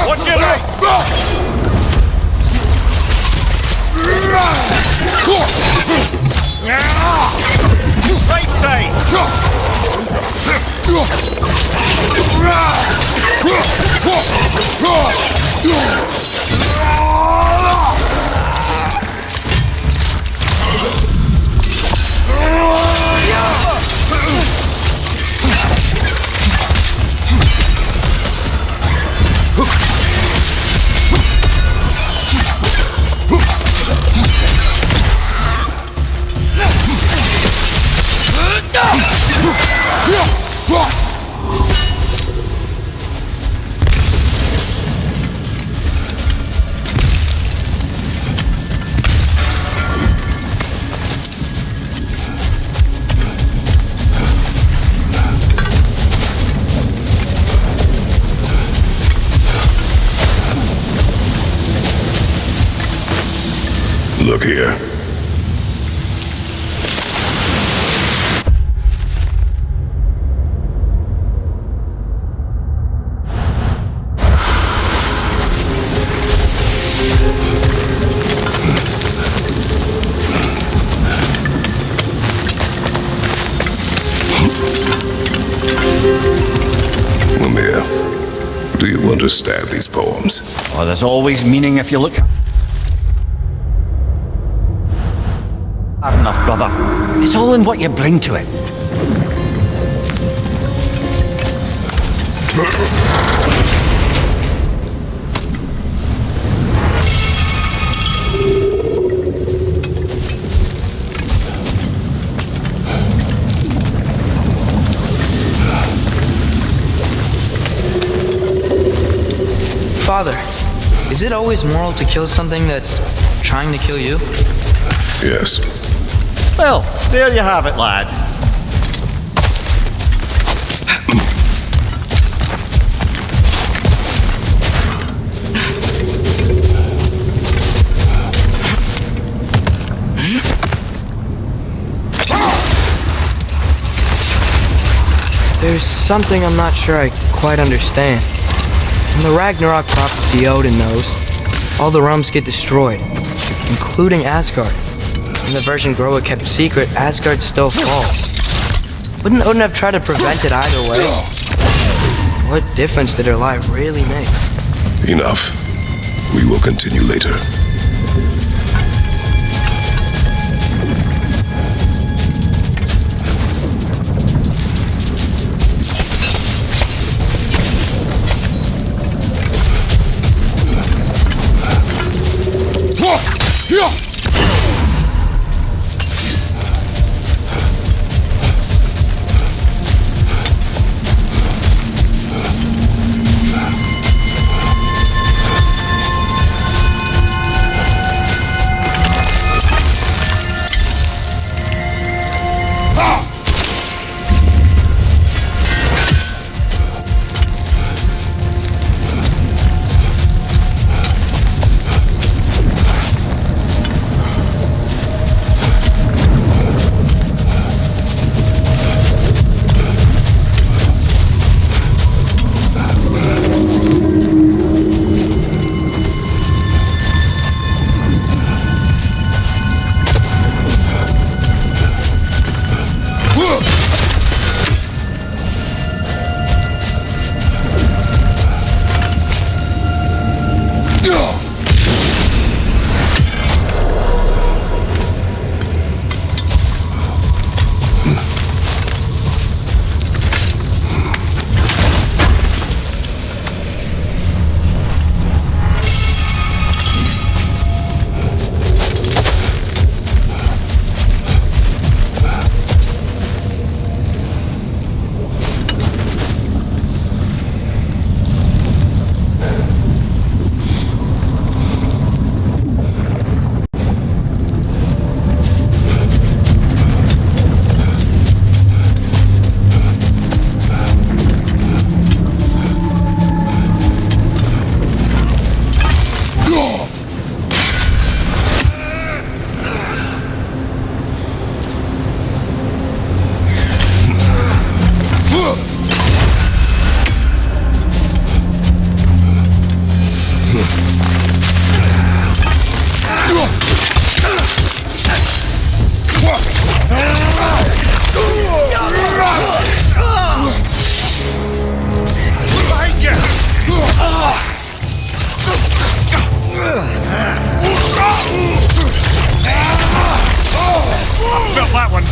Watch it out! Right side! Look here. Mimir, do you understand these poems? Oh, there's always meaning if you look hard enough, brother. It's all in what you bring to it. Father, is it always moral to kill something that's trying to kill you? Yes. Well, there you have it, lad. There's something I'm not sure I quite understand. In the Ragnarok prophecy Odin knows, all the realms get destroyed, including Asgard. In the version Groa kept secret, Asgard still falls. Wouldn't Odin have tried to prevent it either way? What difference did her lie really make? Enough. We will continue later.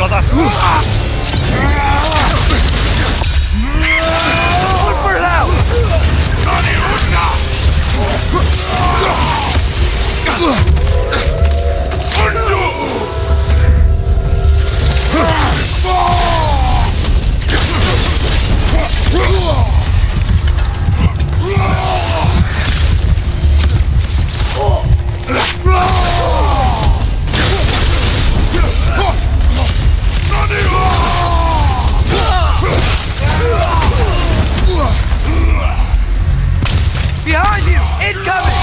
brother. Look for it out! Behind you! Incoming!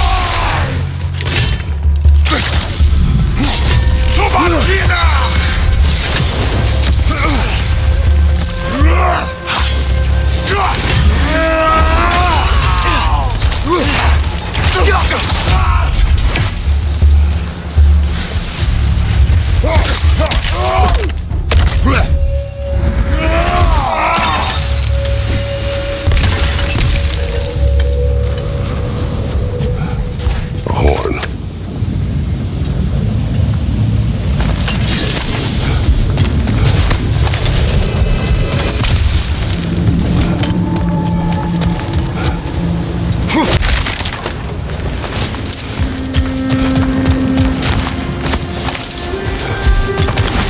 A horn.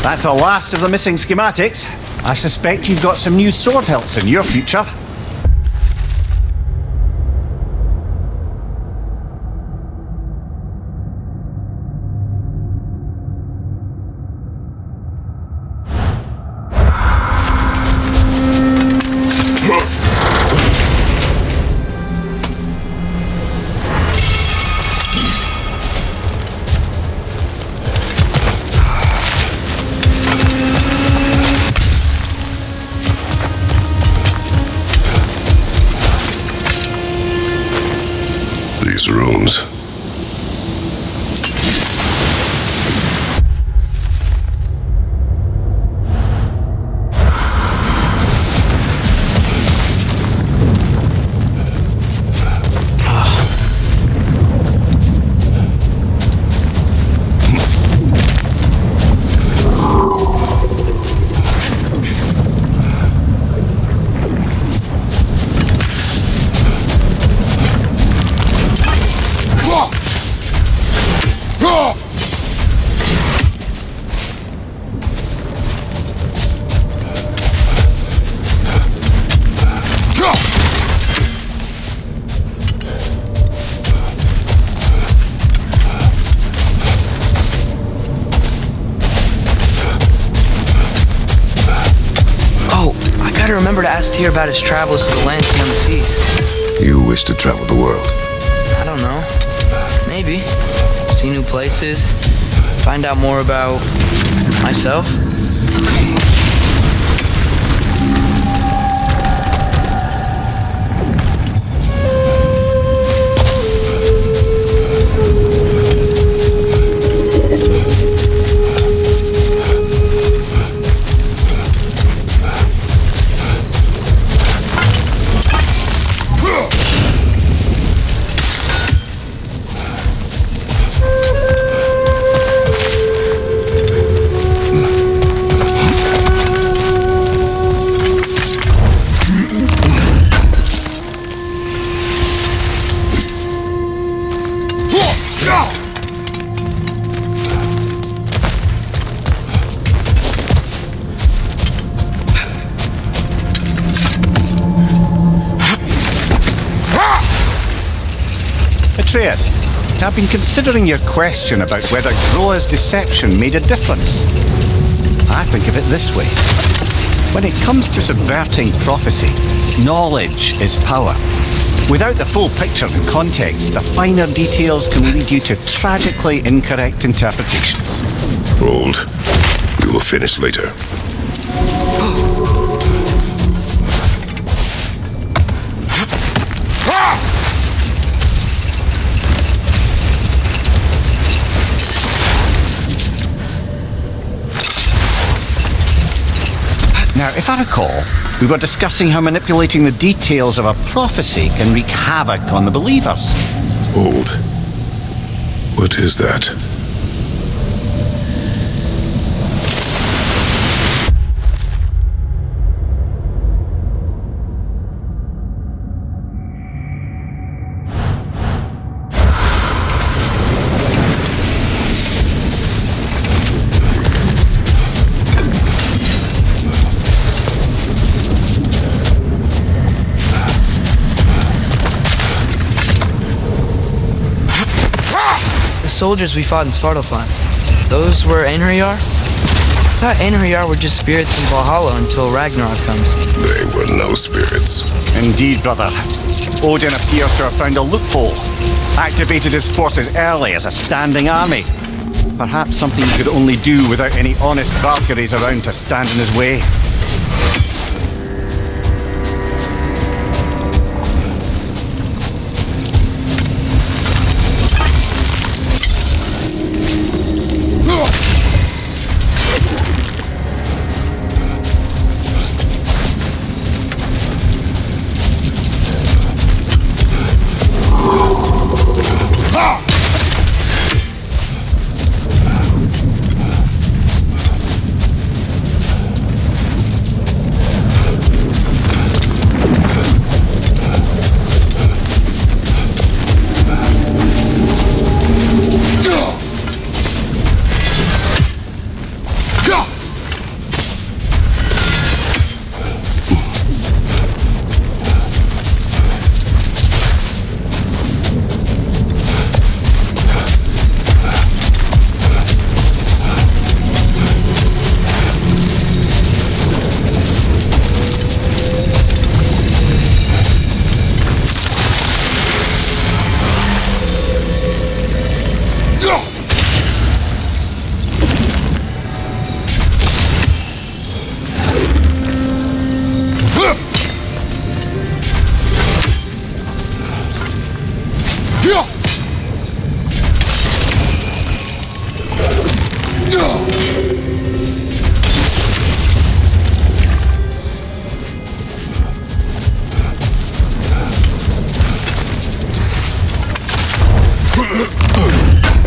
That's the last of the missing schematics. I suspect you've got some new sword hilts in your future. These rooms. I gotta remember to ask Tyr about his travels to the lands beyond the seas. You wish to travel the world. I don't know. Maybe. See new places. Find out more about myself. Atreus, I've been considering your question about whether Groa's deception made a difference. I think of it this way. When it comes to subverting prophecy, knowledge is power. Without the full picture and context, the finer details can lead you to tragically incorrect interpretations. Hold. We will finish later. Now, if I recall, we were discussing how manipulating the details of a prophecy can wreak havoc on the believers. Hold. What is that? soldiers we fought in Svartalfheim, those were Einherjar? I thought Einherjar were just spirits in Valhalla until Ragnarok comes. They were no spirits. Indeed, brother. Odin appears to have found a loophole, activated his forces early as a standing army. Perhaps something he could only do without any honest Valkyries around to stand in his way.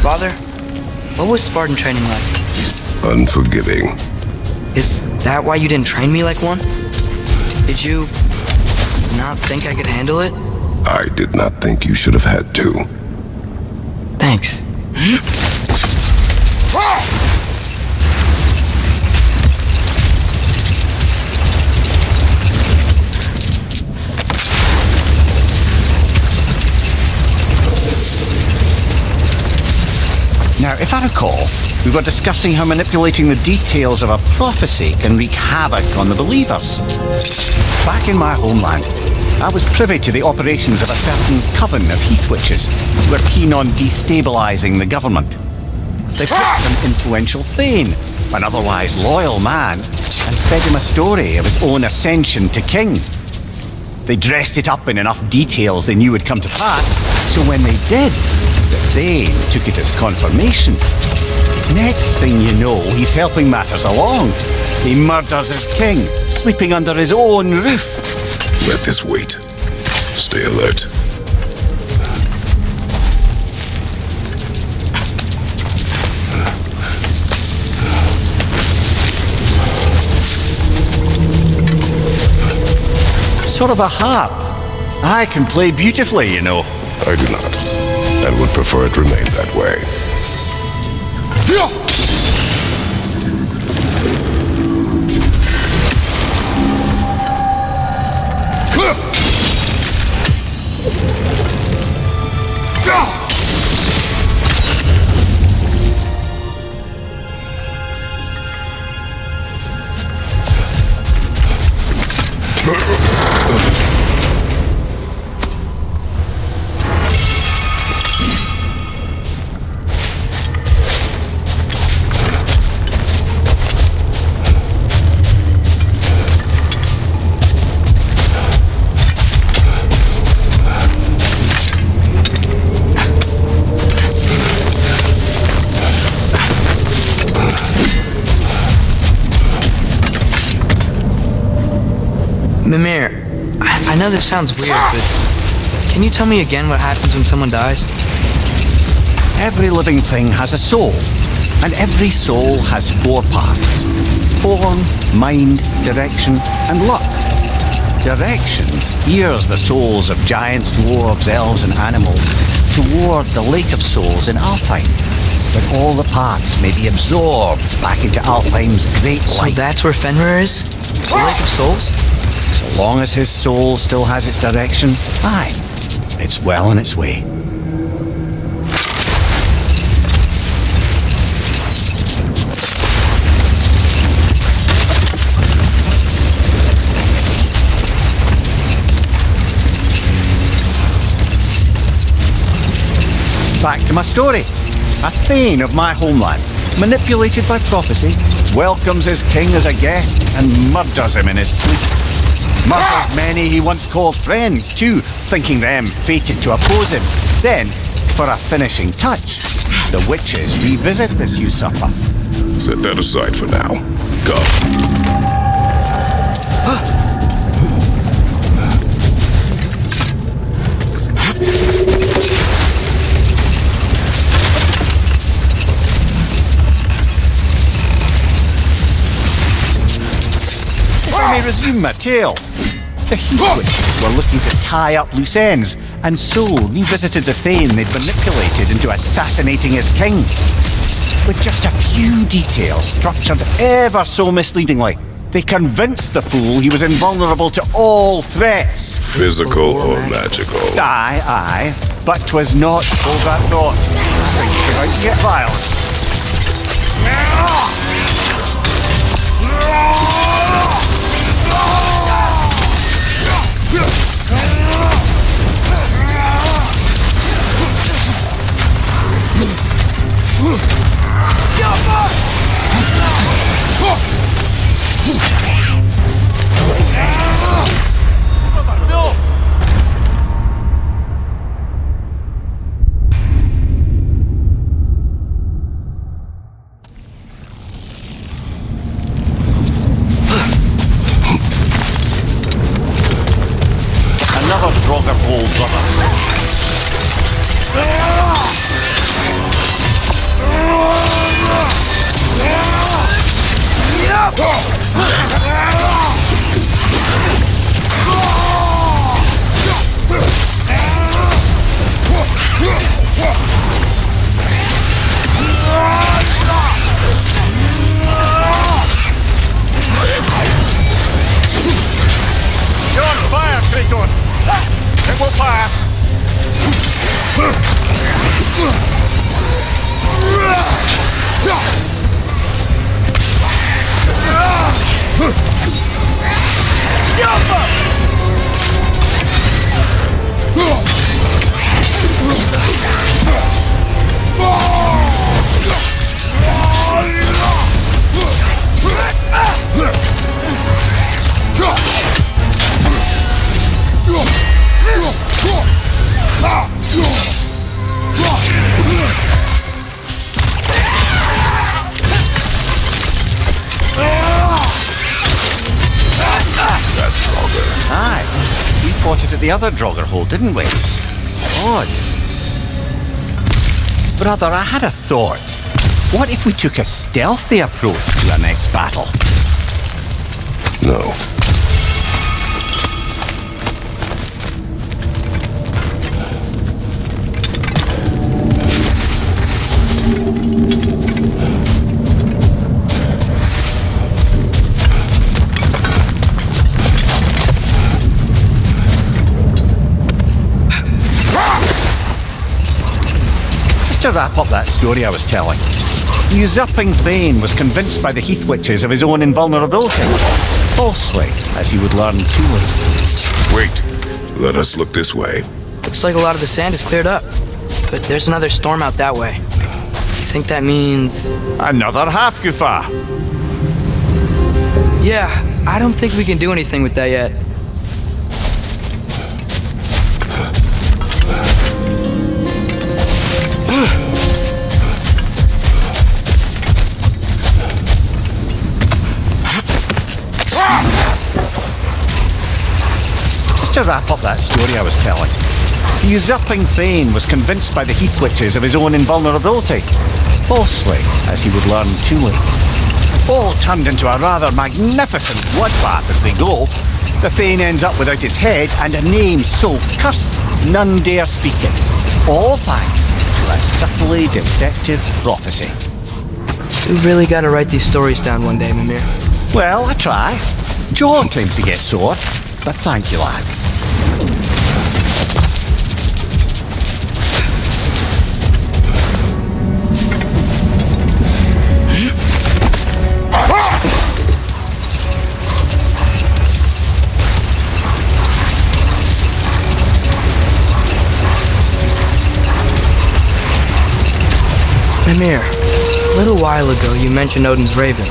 Father, what was Spartan training like? Unforgiving. Is that why you didn't train me like one? Did you not think I could handle it? I did not think you should have had to. Thanks. Now, if I recall, we were discussing how manipulating the details of a prophecy can wreak havoc on the believers. Back in my homeland, I was privy to the operations of a certain coven of heath witches who were keen on destabilising the government. They picked an influential thane, an otherwise loyal man, and fed him a story of his own ascension to king. They dressed it up in enough details they knew would come to pass, so when they did, the thane took it as confirmation. Next thing you know, he's helping matters along. He murders his king, sleeping under his own roof. Let this wait. Stay alert. Sort of a harp. I can play beautifully, you know. I do not, and would prefer it remain that way. Mimir, I know this sounds weird, but can you tell me again what happens when someone dies? Every living thing has a soul, and every soul has 4 parts: form, mind, direction, and luck. Direction steers the souls of giants, dwarves, elves, and animals toward the Lake of Souls in Alfheim, where all the parts may be absorbed back into Alfheim's great light. So that's where Fenrir is? The Lake of Souls? So long as his soul still has its direction, aye, it's well on its way. back to my story. A Thane of my homeland, manipulated by prophecy, welcomes his king as a guest and murders him in his sleep. Murders many he once called friends, too, thinking them fated to oppose him. Then, for a finishing touch, the witches revisit this usurper. Set that aside for now. Go. I may resume my tale. The Heath Witches were looking to tie up loose ends, and so revisited the Thane they'd manipulated into assassinating his king. With just a few details structured ever so misleadingly, they convinced the fool he was invulnerable to all threats. Physical or magical? Aye, but 'twas not over thought. Things about to get violent. Another Draugr hole, brother. You're on fire, Kratos! It will pass! Aye, we fought it at the other Draugr hole, didn't we? Odd. Brother, I had a thought. What if we took a stealthy approach to our next battle? No. To wrap up that story I was telling, the usurping Thane was convinced by the Heath Witches of his own invulnerability. Falsely, as he would learn too late. Wait. Let us look this way. Looks like a lot of the sand is cleared up. But there's another storm out that way. You think that means... Another half Gufa. Yeah, I don't think we can do anything with that yet. To wrap up that story I was telling, the usurping Thane was convinced by the Heath Witches of his own invulnerability. Falsely, as he would learn too late. All turned into a rather magnificent bloodbath as they go. The Thane ends up without his head and a name so cursed none dare speak it. All thanks to a subtly deceptive prophecy. We've really got to write these stories down one day, Mimir. Well, I try. Jaw tends to get sore, but thank you, lad. Mimir, a little while ago you mentioned Odin's ravens.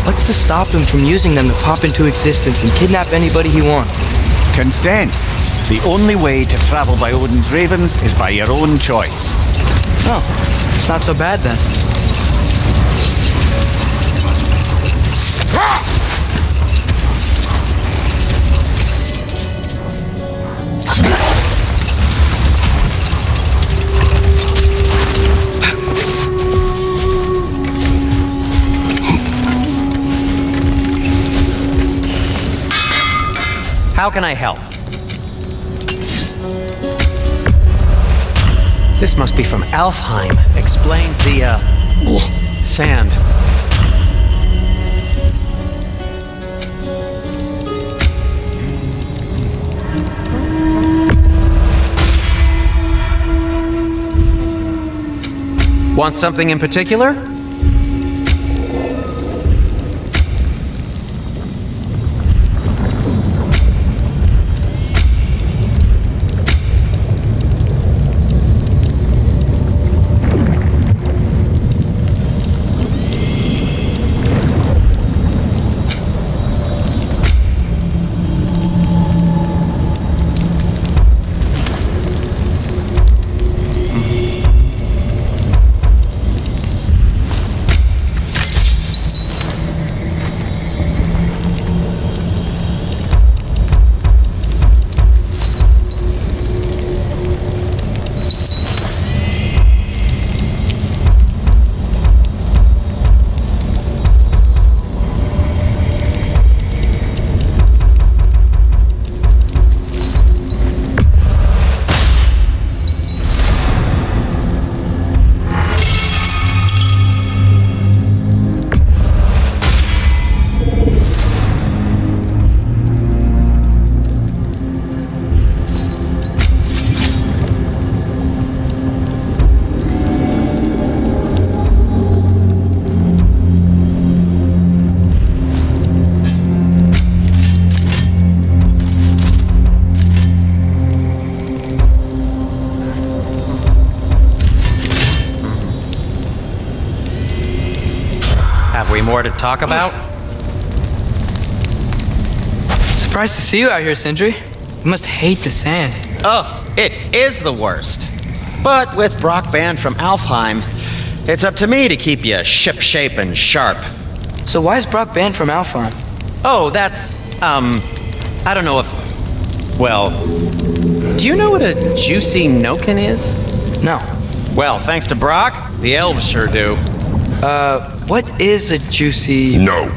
What's to stop him from using them to pop into existence and kidnap anybody he wants? Consent. The only way to travel by Odin's ravens is by your own choice. Oh, it's not so bad then. How can I help? This must be from Alfheim. Explains the, sand. Want something in particular? Have we more to talk about? Surprised to see you out here, Sindri. You must hate the sand. Oh, it is the worst. But with Brock banned from Alfheim, it's up to me to keep you ship-shape and sharp. So why is Brock banned from Alfheim? Oh, that's, I don't know if... Well, do you know what a juicy Noken is? No. Well, thanks to Brock, the elves sure do. What is a juicy... No.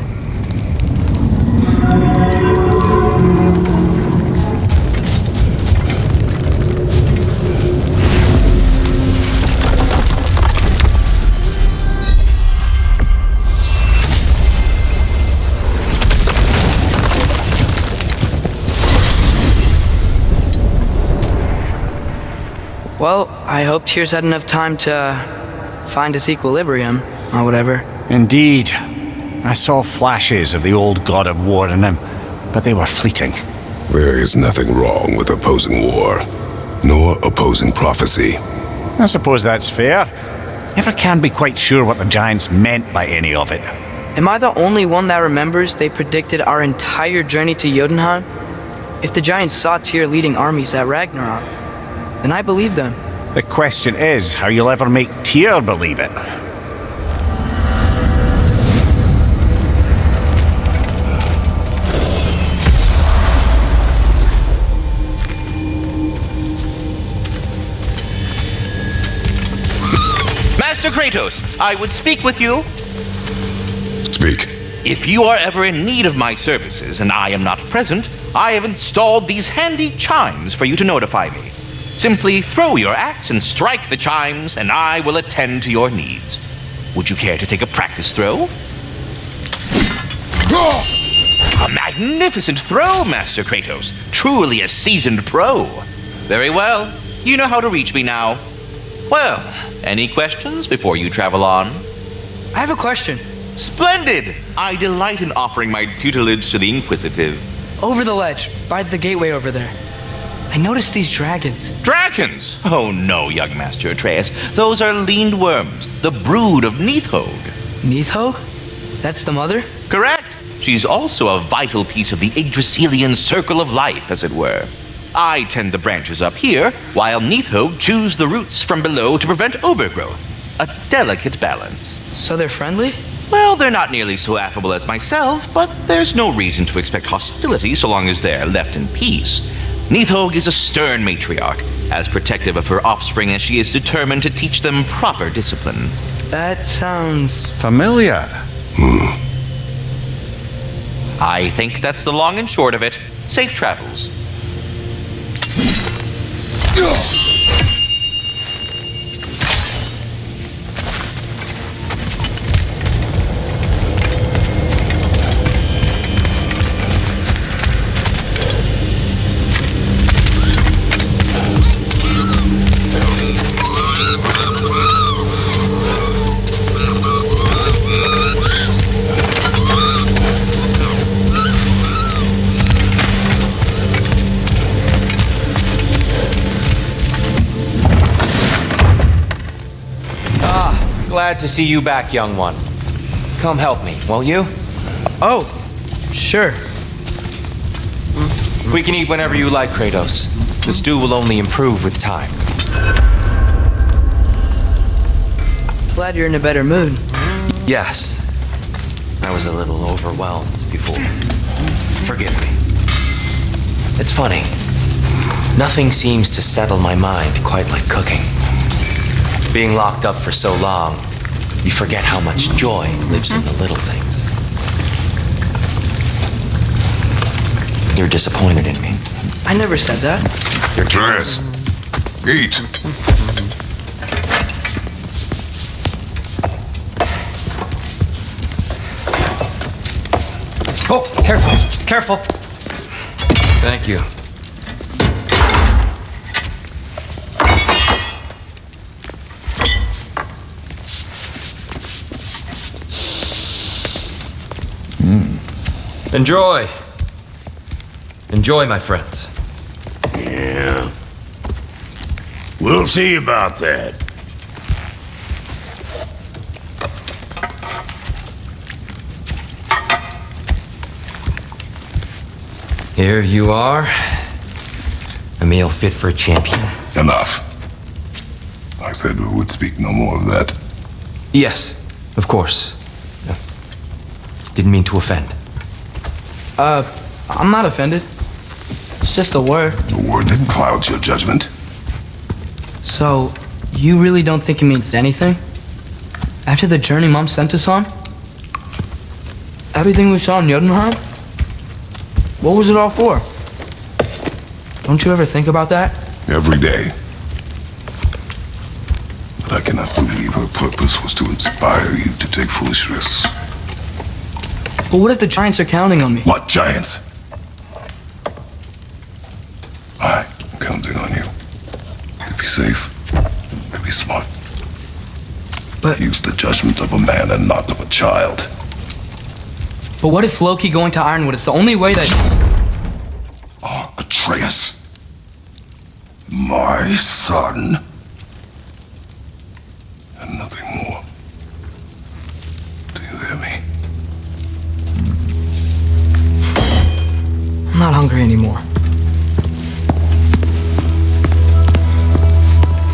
Well, I hope Tyr's had enough time to find his equilibrium, or whatever. Indeed. I saw flashes of the old god of war in him, but they were fleeting. There is nothing wrong with opposing war, nor opposing prophecy. I suppose that's fair. Never can be quite sure what the Giants meant by any of it. Am I the only one that remembers they predicted our entire journey to Jotunheim? If the Giants saw Tyr leading armies at Ragnarok, then I believe them. The question is how you'll ever make Tyr believe it. Master Kratos, I would speak with you. Speak. If you are ever in need of my services and I am not present, I have installed these handy chimes for you to notify me. Simply throw your axe and strike the chimes, and I will attend to your needs. Would you care to take a practice throw? A magnificent throw, Master Kratos. Truly a seasoned pro. Very well. You know how to reach me now. Well, any questions before you travel on? I have a question. Splendid! I delight in offering my tutelage to the inquisitive. Over the ledge, by the gateway over there. I noticed these dragons. Dragons? Oh no, young Master Atreus. Those are leaned worms, the brood of Neithog. Neithog? That's the mother? Correct. She's also a vital piece of the Yggdrasilian circle of life, as it were. I tend the branches up here, while Neithog chews the roots from below to prevent overgrowth. A delicate balance. So they're friendly? Well, they're not nearly so affable as myself, but there's no reason to expect hostility so long as they're left in peace. Neithog is a stern matriarch, as protective of her offspring as she is determined to teach them proper discipline. That sounds... Familiar. I think that's the long and short of it. Safe travels. Glad to see you back, young one. Come help me, won't you? Oh, sure. We can eat whenever you like, Kratos. The stew will only improve with time. Glad you're in a better mood. Yes. I was a little overwhelmed before. Forgive me. It's funny. Nothing seems to settle my mind quite like cooking. Being locked up for so long, you forget how much joy lives in the little things. You're disappointed in me. I never said that. Atreus, eat. Oh, careful, careful. Thank you. Enjoy. Enjoy, my friends. Yeah. We'll see about that. Here you are. A meal fit for a champion. Enough. I said we would speak no more of that. Yes, of course. Didn't mean to offend. I'm not offended. It's just a word. The word that clouds your judgment. So, you really don't think it means anything? After the journey Mom sent us on? Everything we saw in Jotunheim? What was it all for? Don't you ever think about that? Every day. But I cannot believe her purpose was to inspire you to take foolish risks. But what if the giants are counting on me? What giants? I'm counting on you. To be safe. To be smart. But Use the judgment of a man and not of a child. what if Loki going to Ironwood is the only way that... Oh, Atreus. My son. And nothing more. Do you hear me? I'm not hungry anymore.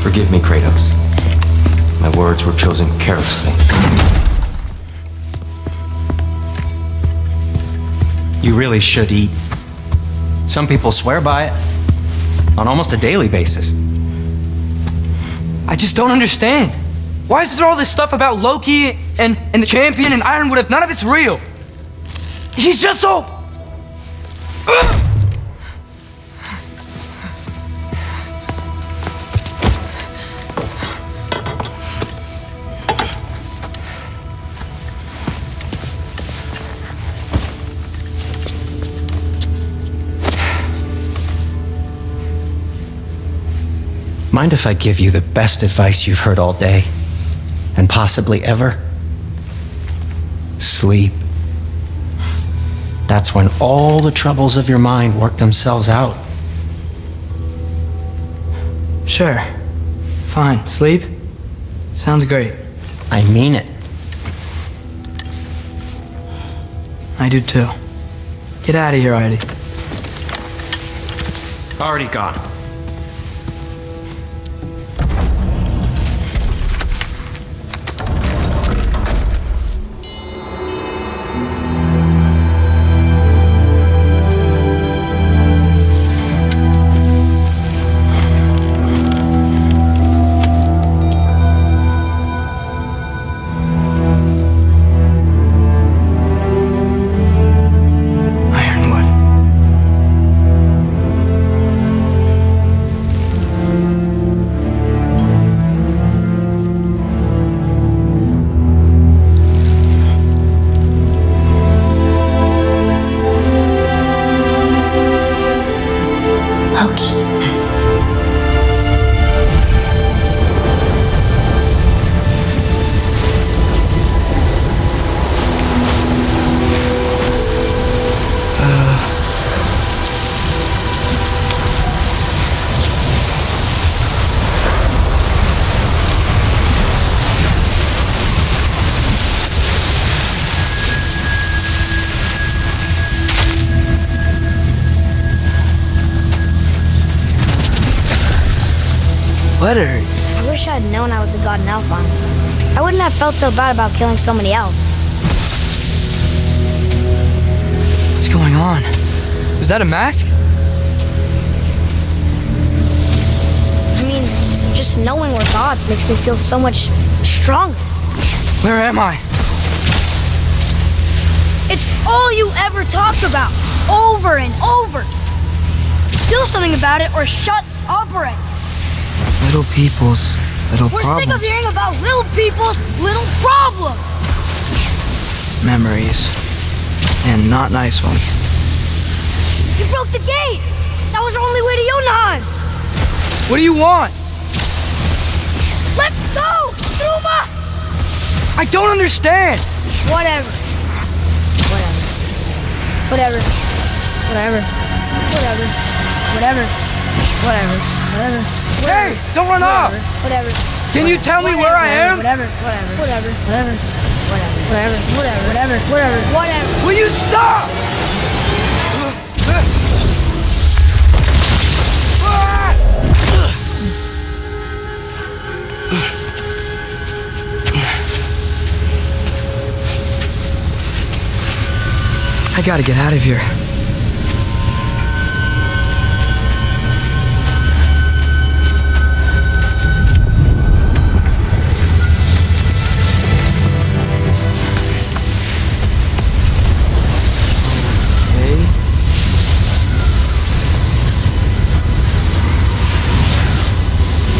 Forgive me, Kratos. My words were chosen carelessly. You really should eat. Some people swear by it on almost a daily basis. I just don't understand. Why is there all this stuff about Loki and the champion and Ironwood if none of it's real? He's just so... Mind if I give you the best advice you've heard all day, and possibly ever? Sleep. That's when all the troubles of your mind work themselves out. Sure. Fine. Sleep? Sounds great. I mean it. I do too. Get out of here already. Already gone. Ironwood. Loki. Letter. I wish I had known I was a god in Alfheim. I wouldn't have felt so bad about killing so many elves. What's going on? Was that a mask? I mean, just knowing we're gods makes me feel so much stronger. Where am I? It's all you ever talk about, over and over. Do something about it or shut up already. Little people's little We're problems. sick of hearing about little people's little problems. Memories. And not nice ones. You broke the gate. That was our only way to Jotunheim. What do you want? Let's go, Truma. I don't understand. Whatever. Whatever. Whatever. Whatever. Whatever. Whatever. Whatever. Hey, don't run off. Whatever. Can you tell me where I am? Whatever. Whatever. Whatever. Whatever. Whatever. Whatever. Whatever. Whatever. Whatever. Will you stop? I gotta get out of here.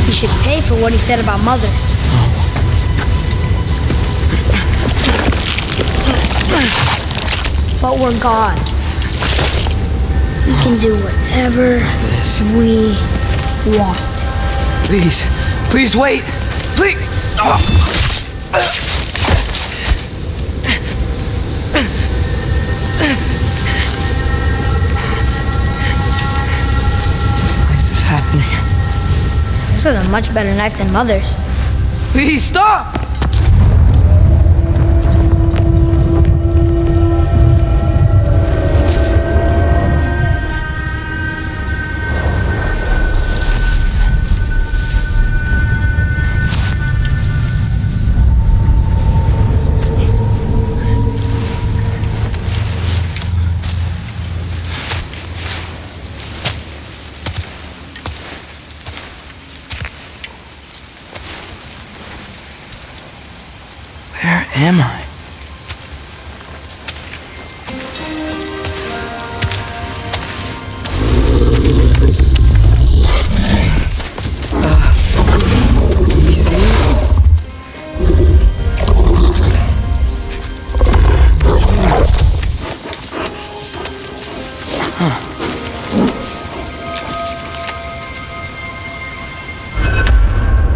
He should pay for what he said about Mother. But we're gods. We can do whatever we want. Please, please wait. Please. Why is this happening? This is a much better knife than Mother's. Please stop! Where am I? Easy.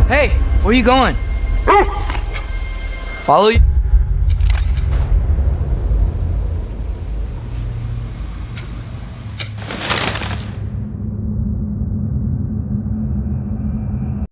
Hey, where you going? Follow you.